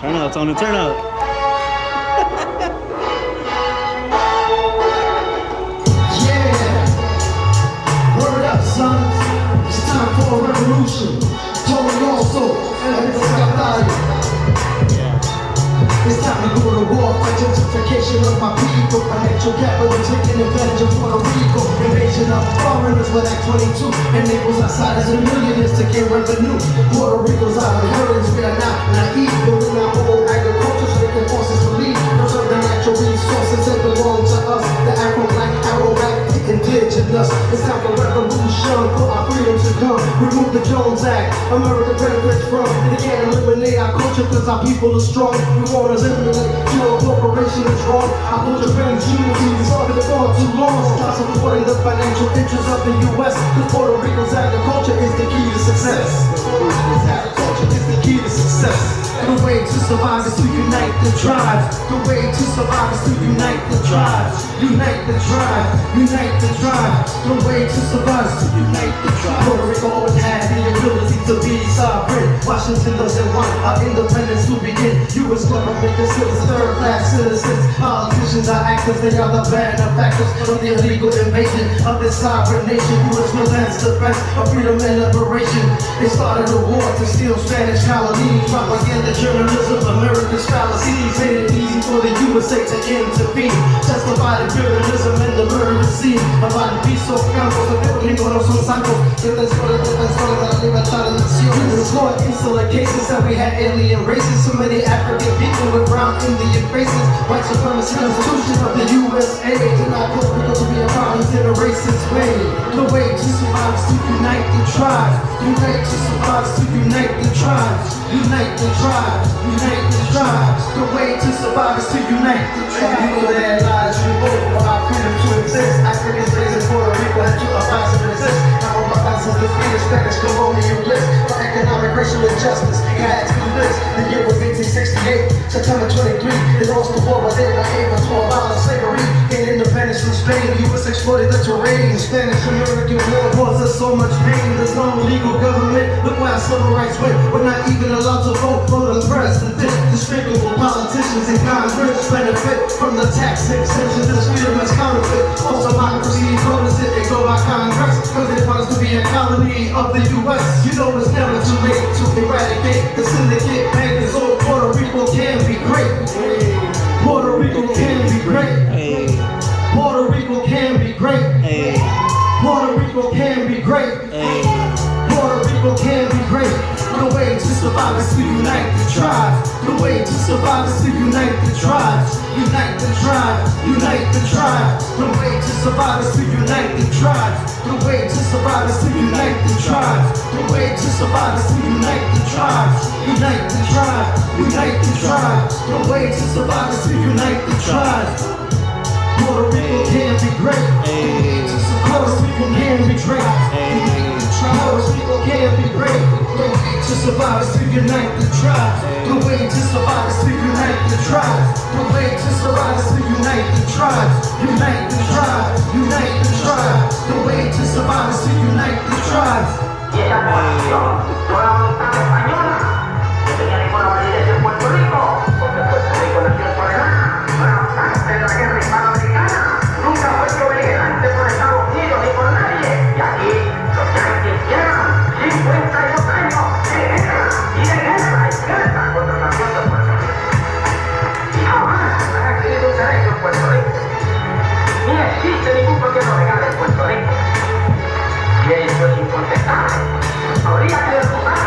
Turn up, Tony, turn up. Yeah, word up, son. It's time for a revolution. Tony also, it's time to go to war for gentrification of my people. Financial capital taking advantage of Puerto Rico. Invasion of foreigners with Act 22 enables outsiders and millionaires to gain revenue. Puerto Rico's our inheritance. We are not naive, building our own agriculture so they can force us to leave. Those are the natural resources that belong to us. The Afro-Black, Arrow-Black, indigenous. It's time for revolution, for our freedom to come. Remove the Jones Act, America benefits from. They can't eliminate our culture because our people are strong. We want to eliminate to a corporation is wrong. Our culture brings unity, we saw it for too long. Stop supporting the financial interests of the U.S. Because Puerto Rico's agriculture is the key to success. Puerto Rico's agriculture is the key to success. The way to survive is to unite the tribes. The way to survive is to unite the tribes. Unite the tribes, unite the tribes. The way to survive is to unite the tribes. Puerto Rico always had the ability to be sovereign. Washington doesn't want our independence to begin. U.S. government considers third-class citizens. Politicians are actors, they are the benefactors of the illegal invasion of this sovereign nation. U.S. presents defense of freedom and liberation. They started a war to steal Spanish colonies. Propaganda, journalism, America's fallacies made it easy for the USA to intervene. Testified imperialism and the murderous scene. About the peace of campos, the Puerto no son santos. Defensores de la libertad de naciones. In court, insular cases that we had alien races. So many African people with brown Indian faces. White supremacy constitution of the USA. Denied Puerto Rico to be a province in a racist way. The way to survive is to unite the tribes. Unite to survive is to unite the tribes. Unite the tribes, unite the tribes. The way to survive is to unite the tribes. People their lives revolt for our freedom to exist. Africans raised in Puerto Rico had to advise and resist. Ramon Batances defeated Spanish colonialists for economic racial injustice. He had to do this. The year was 1868, September 23. They lost the war, but they were able to abolish slavery. Gain independence from Spain. The U.S. exploited the terrain. Spanish-American war caused us so much pain. There's no legal government. Look why civil rights went. We're not even allowed to vote for the president. Despicable politicians in Congress benefit from the tax exemption. This freedom is counterfeit. False democracy, notice it, they go by Congress because they want us to be a colony of the U.S. You know it's never too late to eradicate the syndicate bankers. So Puerto Rico can be great. Puerto Rico can be great. Puerto Rico can be great. Puerto Rico can be great. Puerto Rico can be great. The way to survive is to unite the tribes. The way to survive is to unite the tribes. Unite the tribes, unite the tribes. The way to survive is to unite the tribes. The way to survive is to unite the tribes. The way to survive is to unite the tribes. Unite the tribes, unite the tribes. The way to survive is to unite the tribes. Puerto Rico can be great. Puerto Rico can be great. Puerto Rico can be great. The way to survive is to unite the tribes. The way to survive is to unite the tribes. The way to survive is to unite the tribes. Unite the tribes. Unite the tribes. The way to survive is to unite the tribes. Y esa coalición fue la voluntad española que tenía ninguna validez en Puerto Rico, porque Puerto Rico nació en soledad, no era parte de la guerra hispanoamericana, nunca fue beligerante por Estados Unidos ni por nadie. Y aquí los yanquis llevan 52 años de guerra y de guerra y guerra contra la nación de Puerto Rico. Y jamás han adquirido un derecho en Puerto Rico. Ni existe ningún gobierno legal en Puerto Rico. Y eso es incontestable. Habría que derrotar.